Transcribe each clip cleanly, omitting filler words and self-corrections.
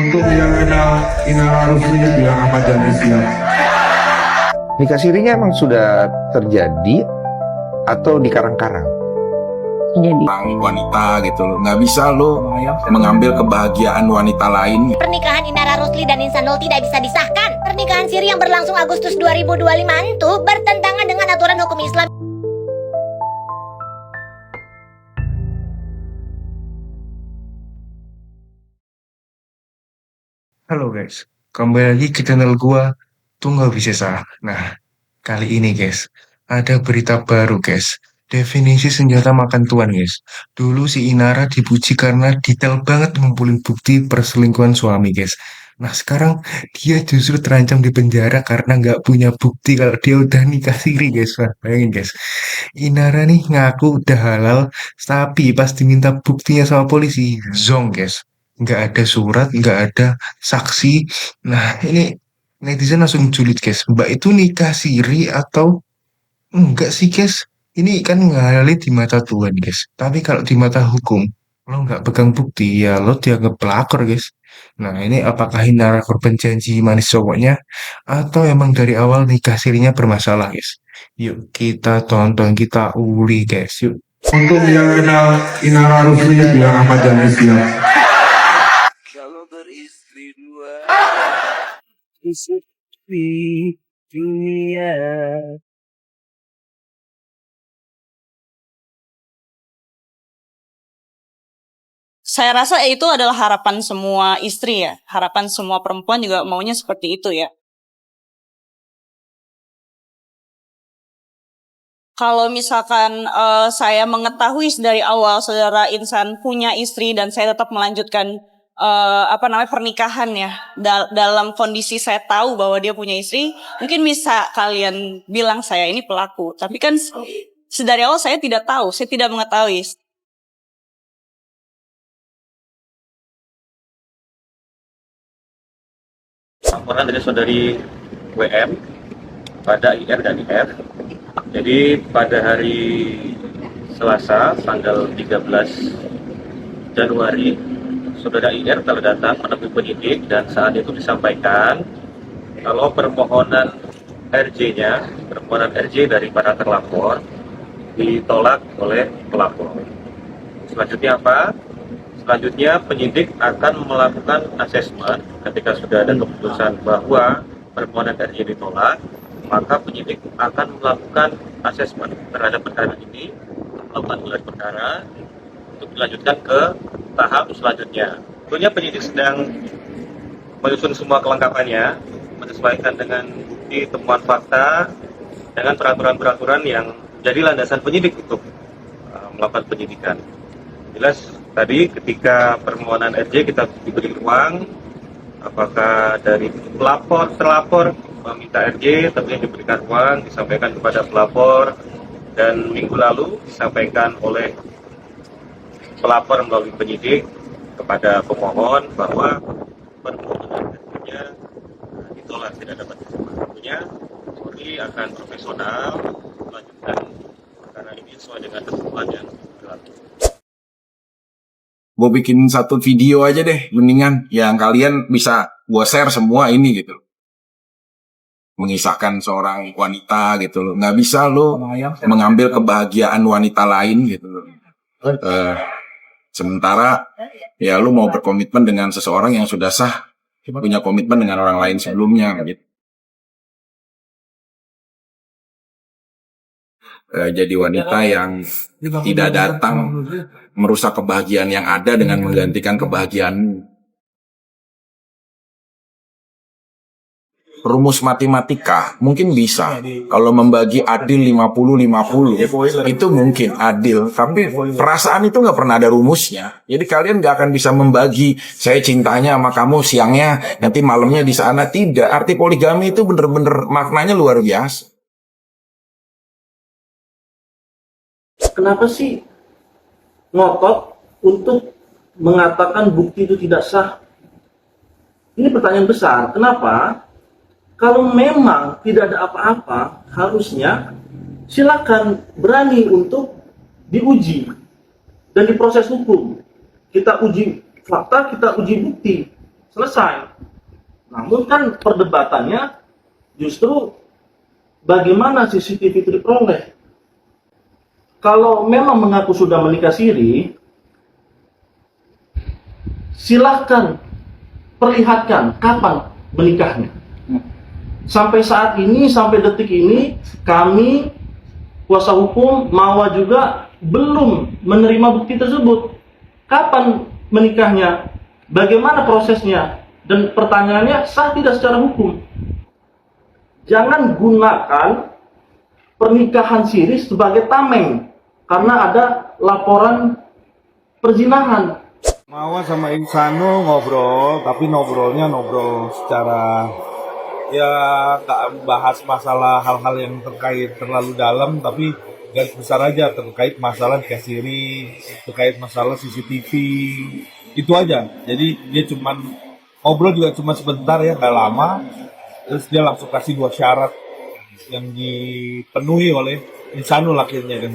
Untuk yang Inara Rusli bilang Ahmad Dhani siap. Nikah sirinya emang sudah terjadi atau dikarang-karang? Jadi Orang wanita gitu loh, nggak bisa lo mengambil kebahagiaan wanita lain. Pernikahan Inara Rusli dan Insanul tidak bisa disahkan. Pernikahan siri yang berlangsung Agustus 2025 itu bertentangan dengan aturan hukum Islam. Halo guys, kembali lagi ke channel gua Tunggal Wisesa. Nah, kali ini guys, ada berita baru guys. Definisi senjata makan tuan guys. Dulu si Inara dipuji karena detail banget ngumpulin bukti perselingkuhan suami guys. Nah sekarang dia justru terancam di penjara karena nggak punya bukti kalau dia udah nikah siri guys. Wah, bayangin guys. Inara nih ngaku udah halal, tapi pas diminta buktinya sama polisi, zong guys. Nggak ada surat, nggak ada saksi. Nah ini netizen langsung julid guys. Mbak itu nikah siri atau enggak sih guys? Ini kan ngalit di mata Tuhan guys. Tapi kalau di mata hukum, lo nggak pegang bukti ya lo dianggap pelakor guys. Nah ini apakah Inara korban janji manis cowoknya atau emang dari awal nikah sirinya bermasalah guys? Yuk kita tonton, kita uli guys. Yuk. Untuk yang Inara Rusli bilang Ahmad Dhani siap. Kalau beristri dua di sepi dunia. saya rasa itu adalah harapan semua istri ya. Harapan semua perempuan juga maunya seperti itu ya. Kalau misalkan saya mengetahui dari awal saudara Insan punya istri dan saya tetap melanjutkan pernikahan ya dalam kondisi saya tahu bahwa dia punya istri, mungkin bisa kalian bilang saya ini pelaku. Tapi kan sedari awal saya tidak tahu, saya tidak mengetahui. Laporan dari saudari WM pada IR dan IF. Jadi pada hari Selasa tanggal 13 Januari saudara IR telah datang menemui penyidik dan saat itu disampaikan kalau permohonan RJ dari para terlapor ditolak oleh pelapor. Selanjutnya apa? Selanjutnya penyidik akan melakukan asesmen ketika sudah ada keputusan bahwa permohonan RJ ditolak, maka penyidik akan melakukan asesmen terhadap perkara ini, melakukan gelar perkara untuk dilanjutkan ke tahap selanjutnya. Tentunya penyidik sedang menyusun semua kelengkapannya, menyesuaikan dengan bukti temuan fakta dengan peraturan-peraturan yang jadi landasan penyidik untuk melakukan penyidikan. Jelas tadi ketika permohonan RJ kita diberi ruang, apakah dari terlapor meminta RJ, tentunya diberikan ruang, disampaikan kepada pelapor, dan minggu lalu disampaikan oleh pelapor melalui penyidik kepada pemohon bahwa permohonan RJ-nya ditolak, tidak dapat diterima. Tentunya Polri akan profesional melanjutkan perkara ini sesuai dengan ketentuan yang berlaku. Gue bikin satu video aja deh, mendingan yang kalian bisa gue share semua ini gitu. Mengisahkan seorang wanita gitu loh, nggak bisa lo mengambil kebahagiaan wanita lain gitu loh. Sementara ya lo mau berkomitmen dengan seseorang yang sudah sah, punya komitmen dengan orang lain sebelumnya gitu. Jadi wanita yang tidak datang merusak kebahagiaan yang ada dengan menggantikan kebahagiaan. Rumus matematika mungkin bisa kalau membagi adil 50-50 itu mungkin adil, tapi perasaan itu nggak pernah ada rumusnya. Jadi kalian nggak akan bisa membagi saya cintanya sama kamu siangnya nanti malamnya di sana. Tidak, arti poligami itu bener-bener maknanya luar biasa. Kenapa sih ngotot untuk mengatakan bukti itu tidak sah? Ini pertanyaan besar. Kenapa? Kalau memang tidak ada apa-apa, harusnya silakan berani untuk diuji dan diproses hukum. Kita uji fakta, kita uji bukti. selesai. Namun kan perdebatannya justru bagaimana CCTV itu diperoleh. Kalau memang mengaku sudah menikah siri, silahkan perlihatkan kapan menikahnya. Sampai saat ini, sampai detik ini, kami kuasa hukum Mawa juga belum menerima bukti tersebut. Kapan menikahnya? Bagaimana prosesnya? Dan pertanyaannya, sah tidak secara hukum? Jangan gunakan pernikahan siri sebagai tameng karena ada laporan perzinahan. Mawa sama Insano ngobrol, tapi ngobrolnya secara ya nggak bahas masalah hal-hal yang terkait terlalu dalam, tapi garis besar aja terkait masalah nikah siri, terkait masalah CCTV, itu aja. Jadi dia cuman ngobrol juga cuma sebentar ya, nggak lama, terus dia langsung kasih 2 syarat yang dipenuhi oleh Insanul akhirnya kan.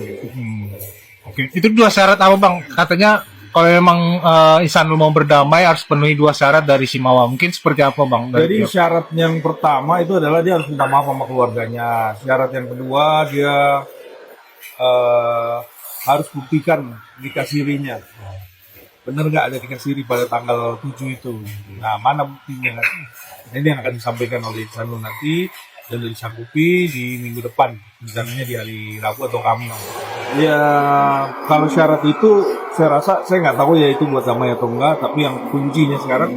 Oke, itu 2 syarat apa bang? Katanya kalau memang Insanul mau berdamai harus penuhi 2 syarat dari si Mawa. Mungkin seperti apa bang? Jadi syarat yang pertama itu adalah dia harus minta maaf sama keluarganya. Syarat yang kedua dia harus buktikan nikah sirinya. Bener nggak ada nikah siri pada tanggal 7 itu? Nah, mana buktinya? Ini yang akan disampaikan oleh Insanul nanti dan disanggupi di minggu depan, misalnya di hari Rabu atau Kamis. Ya, kalau syarat itu saya rasa, saya nggak tahu ya itu buat damai atau enggak, tapi yang kuncinya sekarang,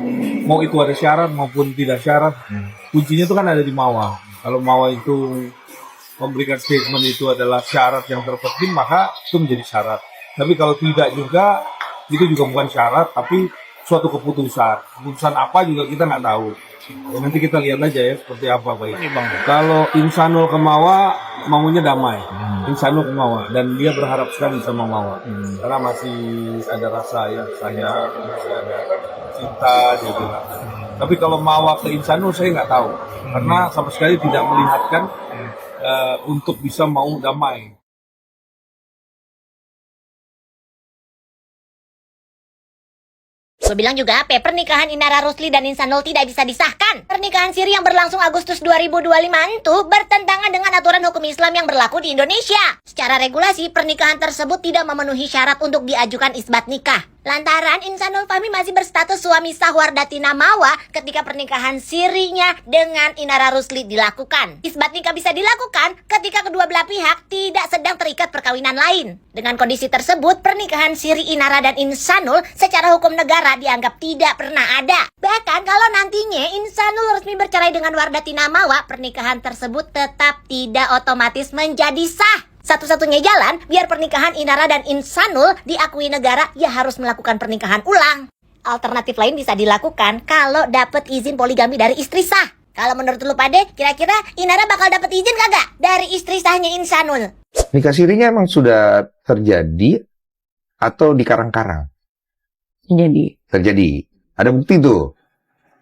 mau itu ada syarat maupun tidak syarat, kuncinya itu kan ada di Mawa. Kalau Mawa itu memberikan statement itu adalah syarat yang terpenting, maka itu menjadi syarat. Tapi kalau tidak juga, itu juga bukan syarat, tapi suatu keputusan. Keputusan apa juga kita nggak tahu. Ya, nanti kita lihat aja ya seperti apa baik. Kalau Insanul ke Mawa maunya damai, Insanul ke Mawa, dan dia berharap sekali sama Mawa, karena masih ada rasa ya, saya masih ada cinta dia bilang. Tapi kalau Mawa ke Insanul saya nggak tahu, karena sama sekali tidak melihatkan untuk bisa mau damai. Gue bilang juga apa, pernikahan Inara Rusli dan Insanul tidak bisa disahkan. Pernikahan siri yang berlangsung Agustus 2025 itu bertentangan dengan aturan hukum Islam yang berlaku di Indonesia. Secara regulasi, pernikahan tersebut tidak memenuhi syarat untuk diajukan isbat nikah. Lantaran Insanul Fahmi masih berstatus suami sah Wardatina Mawa ketika pernikahan sirinya dengan Inara Rusli dilakukan. Isbat nikah bisa dilakukan ketika kedua belah pihak tidak sedang terikat perkawinan lain. Dengan kondisi tersebut, pernikahan siri Inara dan Insanul secara hukum negara dianggap tidak pernah ada. Bahkan kalau nantinya Insanul resmi bercerai dengan Wardatina Mawa, pernikahan tersebut tetap tidak otomatis menjadi sah. Satu-satunya jalan biar pernikahan Inara dan Insanul diakui negara, ya harus melakukan pernikahan ulang. Alternatif lain bisa dilakukan kalau dapat izin poligami dari istri sah. Kalau menurut lu Pade, kira-kira Inara bakal dapat izin kagak dari istri sahnya Insanul? Nikah sirinya emang sudah terjadi atau dikarang-karang? Terjadi. Ada bukti tuh?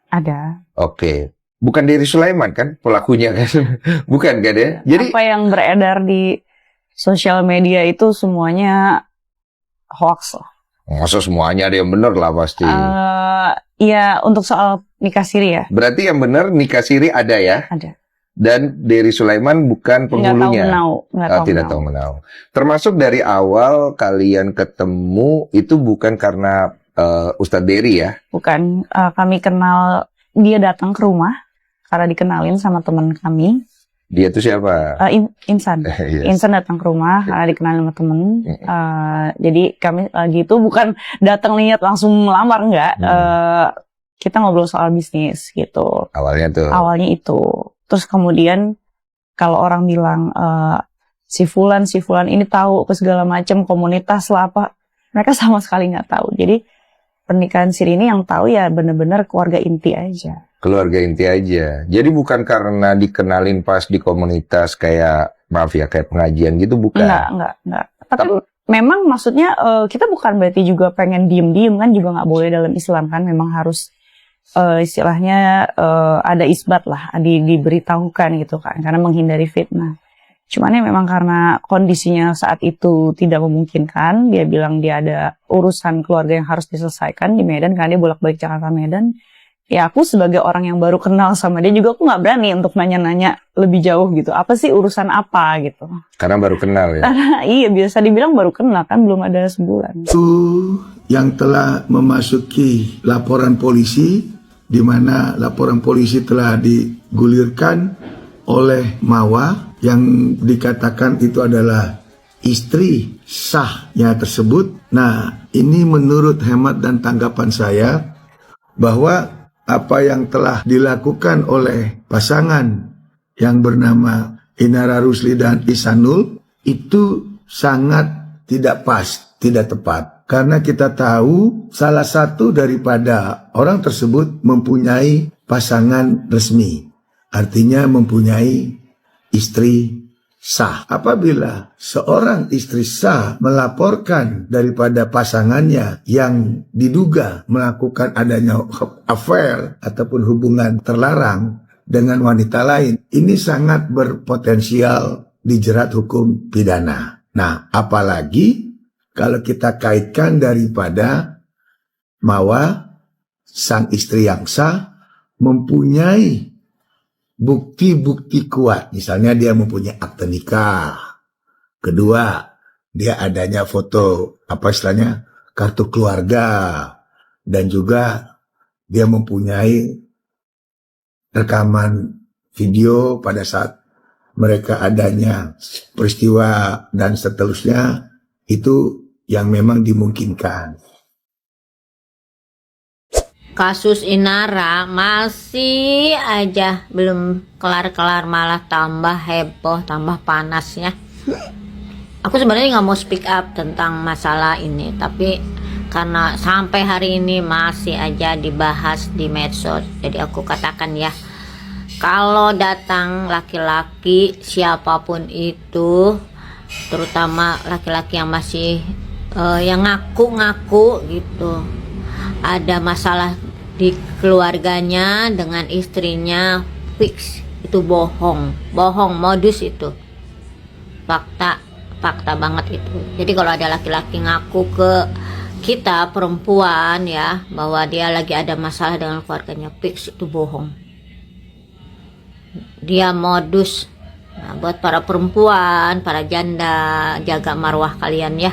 Ada. Oke. Bukan dari Sulaiman kan pelakunya kan? Bukan kan ya? Jadi apa yang beredar di sosial media itu semuanya hoax lah. masa semuanya ada yang benar lah pasti. Iya, untuk soal nikah siri ya. Berarti yang benar nikah siri ada ya? Ada. Dan Dery Sulaiman bukan penghulunya. Tidak tahu menau. Termasuk dari awal kalian ketemu itu bukan karena Ustadz Dery ya? Bukan. Kami kenal, dia datang ke rumah karena dikenalin sama teman kami. Dia itu siapa? Insan. Yes. Insan datang ke rumah karena dikenal sama temen. Jadi kami lagi itu bukan datang niat langsung melamar, enggak. Kita ngobrol soal bisnis gitu. Awalnya itu. Terus kemudian kalau orang bilang si Fulan ini tahu ke segala macam komunitas lah apa, mereka sama sekali nggak tahu. Jadi pernikahan siri ini yang tahu ya benar-benar keluarga inti aja. Keluarga inti aja. Jadi bukan karena dikenalin pas di komunitas kayak, maaf ya, kayak pengajian gitu, bukan? Enggak. Tapi memang maksudnya kita bukan berarti juga pengen diem-diem kan, juga nggak boleh dalam Islam kan. Memang harus istilahnya ada isbat lah, diberitahukan gitu kan, karena menghindari fitnah. Cuman ya memang karena kondisinya saat itu tidak memungkinkan, dia bilang dia ada urusan keluarga yang harus diselesaikan di Medan, karena dia bolak-balik Jakarta Medan. ya aku sebagai orang yang baru kenal sama dia juga aku nggak berani untuk nanya-nanya lebih jauh gitu. Apa sih urusan apa gitu. Karena baru kenal ya. Karena iya biasa dibilang baru kenal kan belum ada sebulan. Itu yang telah memasuki laporan polisi, di mana laporan polisi telah digulirkan oleh Mawa yang dikatakan itu adalah istri sahnya tersebut. Nah, ini menurut hemat dan tanggapan saya bahwa apa yang telah dilakukan oleh pasangan yang bernama Inara Rusli dan Ihsanul itu sangat tidak pas, tidak tepat. Karena kita tahu salah satu daripada orang tersebut mempunyai pasangan resmi. Artinya mempunyai istri sah. Apabila seorang istri sah melaporkan daripada pasangannya yang diduga melakukan adanya affair ataupun hubungan terlarang dengan wanita lain, ini sangat berpotensial dijerat hukum pidana. Nah, apalagi kalau kita kaitkan daripada Mawa, sang istri yang sah, mempunyai bukti-bukti kuat. Misalnya dia mempunyai akte nikah. Kedua, dia adanya foto, apa istilahnya, kartu keluarga. Dan juga dia mempunyai rekaman video pada saat mereka adanya peristiwa dan seterusnya. Itu yang memang dimungkinkan. Kasus Inara masih aja belum kelar-kelar, malah tambah heboh, tambah panasnya. Aku sebenarnya nggak mau speak up tentang masalah ini, tapi karena sampai hari ini masih aja dibahas di medsos, jadi aku katakan ya, kalau datang laki-laki siapapun itu, terutama laki-laki yang masih yang ngaku-ngaku gitu, ada masalah di keluarganya dengan istrinya, fix itu bohong, modus itu, fakta banget itu. Jadi kalau ada laki-laki ngaku ke kita perempuan ya bahwa dia lagi ada masalah dengan keluarganya, fix itu bohong, dia modus. Nah, buat para perempuan, para janda, jaga marwah kalian ya.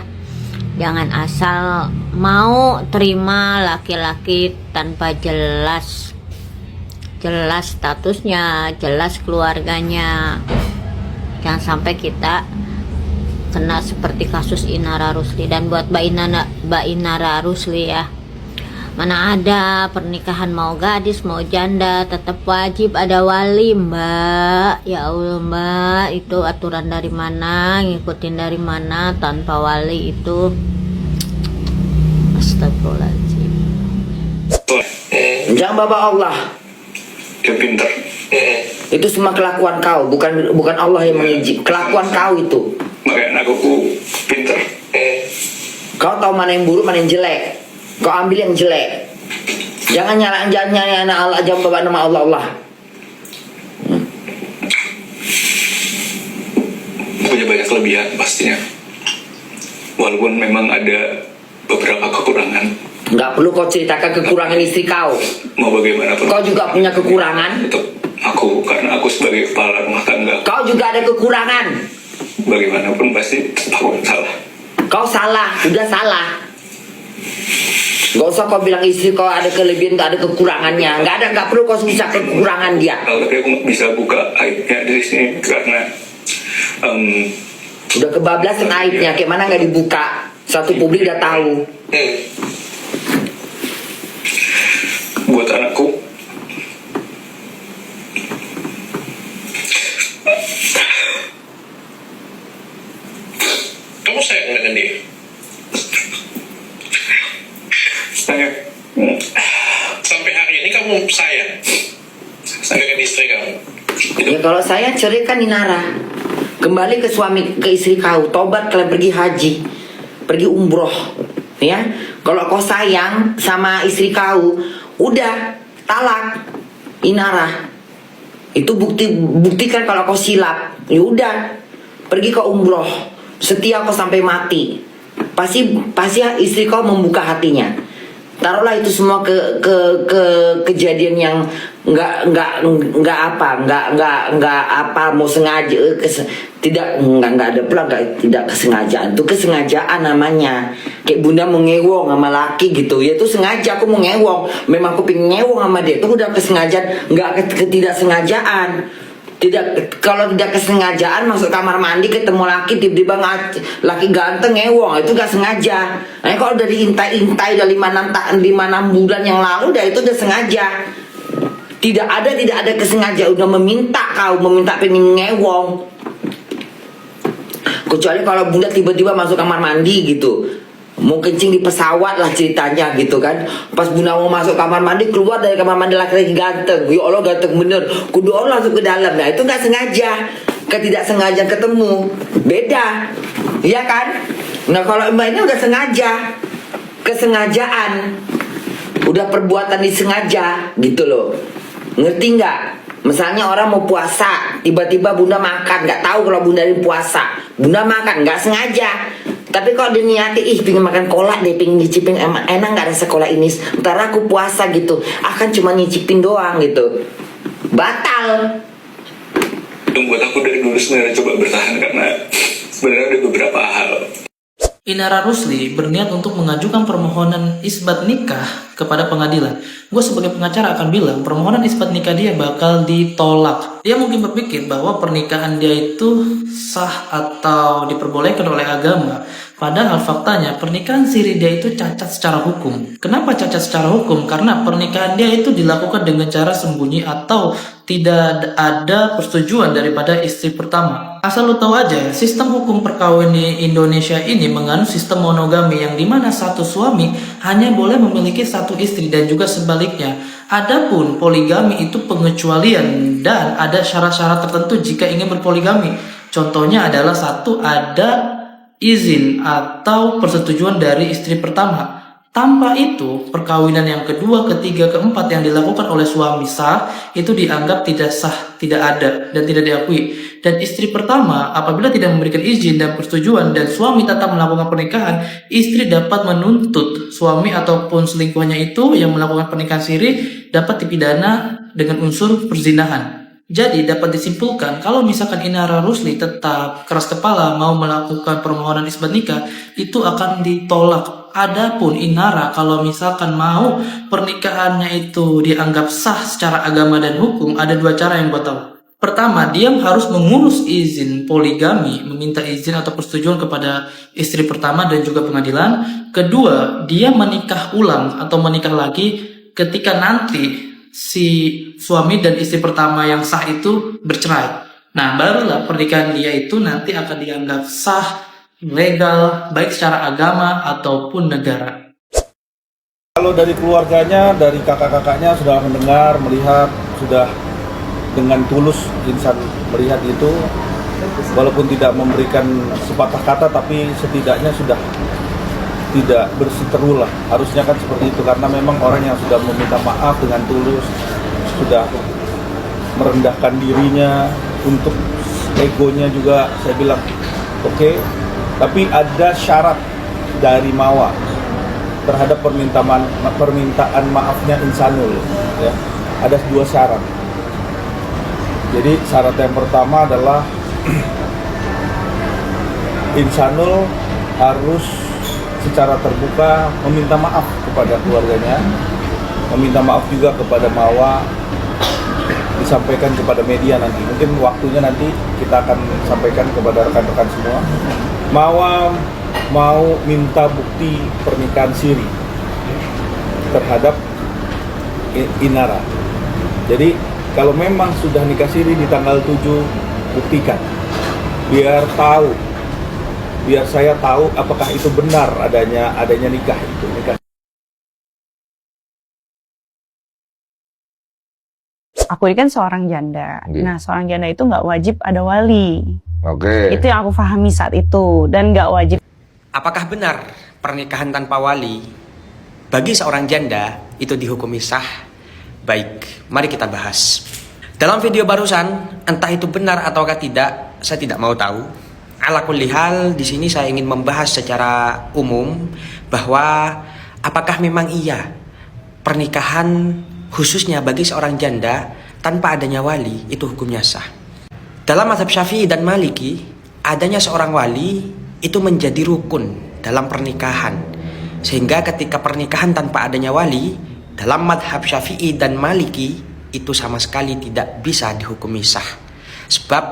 Jangan asal mau terima laki-laki tanpa jelas statusnya, jelas keluarganya. Jangan sampai kita kena seperti kasus Inara Rusli. Dan buat Mbak Inara Rusli ya, mana ada pernikahan mau gadis mau janda tetap wajib ada wali, Mbak. Ya Allah Mbak, itu aturan dari mana, ngikutin dari mana? Tanpa wali itu astagfirullahaladzim. Jangan bapak Allah. Dia pintar. Itu semua kelakuan kau, bukan Allah yang mengizinkan. Kelakuan kau itu. Makanya aku pintar. Kau tahu mana yang buruk, mana yang jelek. Kau ambil yang jelek. Jangan nyalain anak Allah, jangan bawa nama Allah. Punya banyak kelebihan pastinya. Walaupun memang ada beberapa kekurangan. Nggak perlu kau ceritakan kekurangan istri kau. Mau bagaimanapun. Kau juga punya kekurangan. Untuk aku, karena aku sebagai kepala rumah tangga. Kau juga ada kekurangan. Bagaimanapun pasti aku salah. Kau salah, udah salah. Gak usah kau bilang istri kau ada kelebihan, gak ada kekurangannya. Gak perlu kau susah kekurangan dia. Tapi aku nggak bisa buka aibnya di sini karena udah kebablasan aibnya. Kayak mana nggak dibuka? Satu publik udah tahu. Buat anakku, kamu sayang dengan dia? Sayang. Sampai hari ini kamu sayang dengan istri kamu? Ya kalau saya ceraikan Inara, kembali ke istri kau, tobat, kalian pergi haji, pergi umroh, ya. Kalau kau sayang sama istri kau, udah talak Inara. Itu buktikan kalau kau silap, ya udah pergi ke umroh, setia kau sampai mati. Pasti istri kau membuka hatinya. Taruhlah itu semua ke kejadian yang nggak mau sengaja, nggak ada pula tidak kesengajaan. Itu kesengajaan namanya. Kayak bunda mau ngewong sama laki gitu, ya itu sengaja aku mau ngewong. Memang aku pengen ngewong sama dia, itu udah kesengajaan, nggak ketidaksengajaan. Kalau tidak kesengajaan masuk kamar mandi ketemu laki tiba-tiba laki ganteng ngewong, itu gak sengaja. Nah, kalau udah diintai-intai udah 5-6 bulan yang lalu, udah itu udah sengaja. Tidak ada kesengajaan, udah meminta pengen ngewong. Kecuali kalau bunda tiba-tiba masuk kamar mandi gitu, mau kencing di pesawat lah ceritanya gitu kan. Pas bunda mau masuk kamar mandi, keluar dari kamar mandi laki-laki ganteng, ya Allah ganteng bener, kudu orang langsung ke dalam. Nah itu gak sengaja, ketidaksengajaan ketemu, beda, iya kan? Nah kalau mbak ini udah sengaja, kesengajaan, udah perbuatan disengaja gitu loh, ngerti nggak? Misalnya orang mau puasa, tiba-tiba bunda makan, nggak tahu kalau bunda ini puasa, bunda makan nggak sengaja. Tapi kalau dia niati, pengen makan kolak deh, pengen nyicipin, enak gak rasa kolak ini, ntar aku puasa gitu, akan cuma nyicipin doang gitu, batal. Yang buat aku dari dulu sebenarnya coba bertahan karena sebenarnya ada beberapa hal. Inara Rusli berniat untuk mengajukan permohonan isbat nikah kepada pengadilan. Gue sebagai pengacara akan bilang permohonan isbat nikah dia bakal ditolak. Dia mungkin berpikir bahwa pernikahan dia itu sah atau diperbolehkan oleh agama. Padahal faktanya pernikahan siri dia itu cacat secara hukum. Kenapa cacat secara hukum? Karena pernikahan dia itu dilakukan dengan cara sembunyi atau tidak ada persetujuan daripada istri pertama. Asal lo tahu aja, sistem hukum perkawinan di Indonesia ini menganut sistem monogami yang dimana satu suami hanya boleh memiliki satu istri dan juga sebaliknya. Adapun poligami itu pengecualian dan ada syarat-syarat tertentu jika ingin berpoligami. Contohnya adalah satu, ada izin atau persetujuan dari istri pertama. Tanpa itu, perkawinan yang kedua, ketiga, keempat yang dilakukan oleh suami sah, itu dianggap tidak sah, tidak ada, dan tidak diakui. Dan istri pertama, apabila tidak memberikan izin dan persetujuan dan suami tetap melakukan pernikahan, istri dapat menuntut suami ataupun selingkuhannya itu yang melakukan pernikahan siri dapat dipidana dengan unsur perzinahan. Jadi dapat disimpulkan kalau misalkan Inara Rusli tetap keras kepala mau melakukan permohonan isbat nikah, itu akan ditolak. Adapun Inara kalau misalkan mau pernikahannya itu dianggap sah secara agama dan hukum, ada dua cara yang gue tahu. Pertama, dia harus mengurus izin poligami, meminta izin atau persetujuan kepada istri pertama dan juga pengadilan. Kedua, dia menikah ulang atau menikah lagi ketika nanti si suami dan istri pertama yang sah itu bercerai. Nah, barulah pernikahan dia itu nanti akan dianggap sah, legal, baik secara agama ataupun negara. Kalau dari keluarganya, dari kakak-kakaknya sudah mendengar, melihat, sudah dengan tulus insan melihat itu, walaupun tidak memberikan sepatah kata, tapi setidaknya sudah tidak bersiteru lah. Harusnya kan seperti itu, karena memang orang yang sudah meminta maaf dengan tulus, sudah merendahkan dirinya, untuk egonya juga saya bilang oke. Tapi ada syarat dari Mawa terhadap permintaan maafnya Insanul, ya. Ada dua syarat. Jadi syarat yang pertama adalah Insanul harus secara terbuka meminta maaf kepada keluarganya, meminta maaf juga kepada Mawa, disampaikan kepada media nanti. Mungkin waktunya nanti kita akan sampaikan kepada rekan-rekan semua. Mawa mau minta bukti pernikahan siri terhadap Inara. Jadi kalau memang sudah nikah siri di tanggal 7, buktikan. Biar tahu, biar saya tahu apakah itu benar adanya nikah itu. Aku ini kan seorang janda. Nah, seorang janda itu nggak wajib ada wali. Oke. Itu yang aku pahami saat itu, dan nggak wajib. Apakah benar pernikahan tanpa wali bagi seorang janda itu dihukumi sah? Baik, mari kita bahas. Dalam video barusan, entah itu benar ataukah tidak, saya tidak mau tahu. Ala kulli hal, di sini saya ingin membahas secara umum bahwa apakah memang iya pernikahan khususnya bagi seorang janda tanpa adanya wali itu hukumnya sah? Dalam mazhab Syafi'i dan Maliki, adanya seorang wali itu menjadi rukun dalam pernikahan. Sehingga ketika pernikahan tanpa adanya wali, dalam mazhab Syafi'i dan Maliki itu sama sekali tidak bisa dihukumi sah. Sebab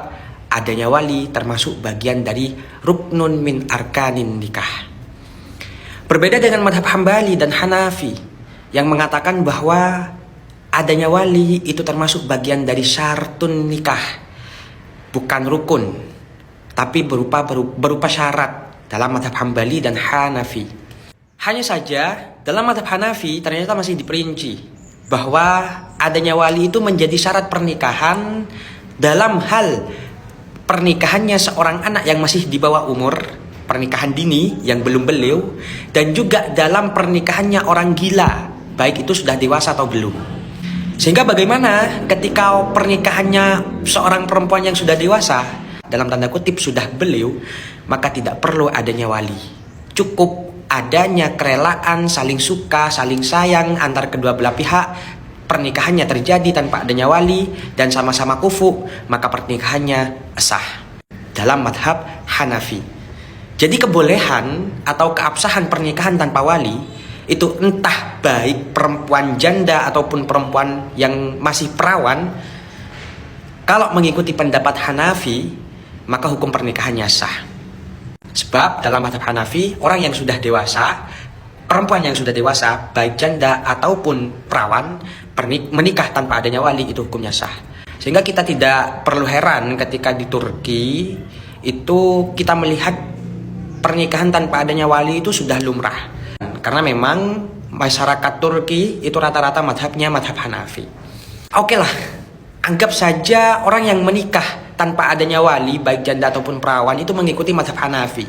adanya wali termasuk bagian dari ruknun min arkanin nikah. Berbeda dengan mazhab Hambali dan Hanafi yang mengatakan bahwa adanya wali itu termasuk bagian dari syartun nikah, bukan rukun, tapi berupa syarat dalam mazhab Hambali dan Hanafi. Hanya saja dalam mazhab Hanafi ternyata masih diperinci bahwa adanya wali itu menjadi syarat pernikahan dalam hal pernikahannya seorang anak yang masih di bawah umur, pernikahan dini yang belum beliau, dan juga dalam pernikahannya orang gila, baik itu sudah dewasa atau belum. Sehingga bagaimana ketika pernikahannya seorang perempuan yang sudah dewasa, dalam tanda kutip sudah beliau, maka tidak perlu adanya wali. Cukup adanya kerelaan, saling suka, saling sayang antar kedua belah pihak, pernikahannya terjadi tanpa adanya wali dan sama-sama kufu, maka pernikahannya sah dalam madhab Hanafi. Jadi kebolehan atau keabsahan pernikahan tanpa wali itu entah baik perempuan janda ataupun perempuan yang masih perawan, kalau mengikuti pendapat Hanafi maka hukum pernikahannya sah. Sebab dalam mazhab Hanafi, orang yang sudah dewasa, perempuan yang sudah dewasa, baik janda ataupun perawan, menikah tanpa adanya wali itu hukumnya sah. Sehingga kita tidak perlu heran ketika di Turki itu kita melihat pernikahan tanpa adanya wali itu sudah lumrah. Karena memang masyarakat Turki itu rata-rata madhabnya madhab Hanafi. Oke lah, anggap saja orang yang menikah tanpa adanya wali, baik janda ataupun perawan, itu mengikuti madhab Hanafi.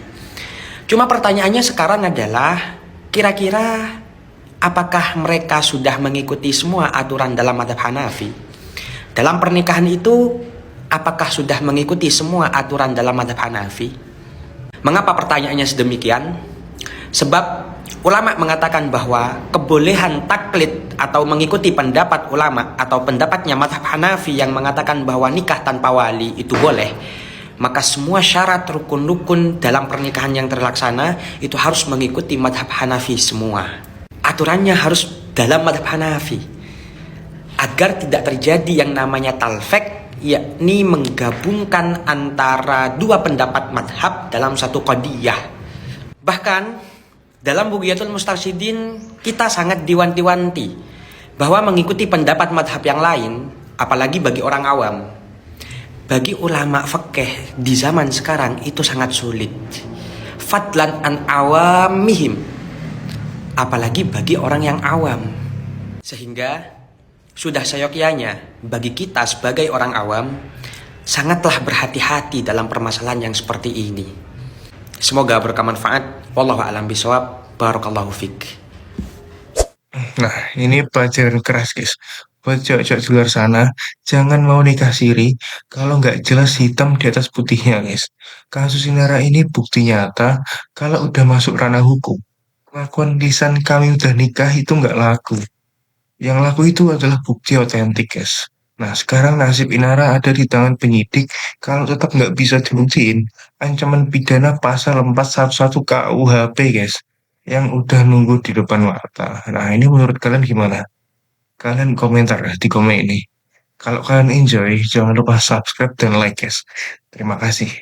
Cuma pertanyaannya sekarang adalah, kira-kira apakah mereka sudah mengikuti semua aturan dalam madhab Hanafi? Dalam pernikahan itu, apakah sudah mengikuti semua aturan dalam madhab Hanafi? Mengapa pertanyaannya sedemikian? Sebab ulama mengatakan bahwa kebolehan taklid atau mengikuti pendapat ulama atau pendapatnya mazhab Hanafi yang mengatakan bahwa nikah tanpa wali itu boleh, maka semua syarat rukun-rukun dalam pernikahan yang terlaksana itu harus mengikuti mazhab Hanafi semua. Aturannya harus dalam mazhab Hanafi agar tidak terjadi yang namanya talfek, yakni menggabungkan antara dua pendapat madhab dalam satu qadiyah. Bahkan dalam Bughyatul Mustarsyidin kita sangat diwanti-wanti bahwa mengikuti pendapat madhab yang lain, apalagi bagi orang awam, bagi ulama fikih di zaman sekarang itu sangat sulit. Fadlan an awamihim, apalagi bagi orang yang awam. Sehingga sudah seyogyanya bagi kita sebagai orang awam sangatlah berhati-hati dalam permasalahan yang seperti ini. Semoga bermanfaat. Wallahu a'lam bishawab. Barakallahu fik. Nah, ini pelajaran keras, guys. Buat cewek-cewek di luar sana, jangan mau nikah siri kalau nggak jelas hitam di atas putihnya, guys. Kasus Inara ini bukti nyata kalau udah masuk ranah hukum. Kelakuan lisan kami udah nikah itu nggak laku. Yang laku itu adalah bukti otentik, guys. Nah, sekarang nasib Inara ada di tangan penyidik. Kalau tetap nggak bisa dibuktiin, ancaman pidana pasal 411 KUHP, guys, yang udah nunggu di depan mata. Nah, ini menurut kalian gimana? Kalian komentar ya di komen ini. Kalau kalian enjoy, jangan lupa subscribe dan like, guys. Terima kasih.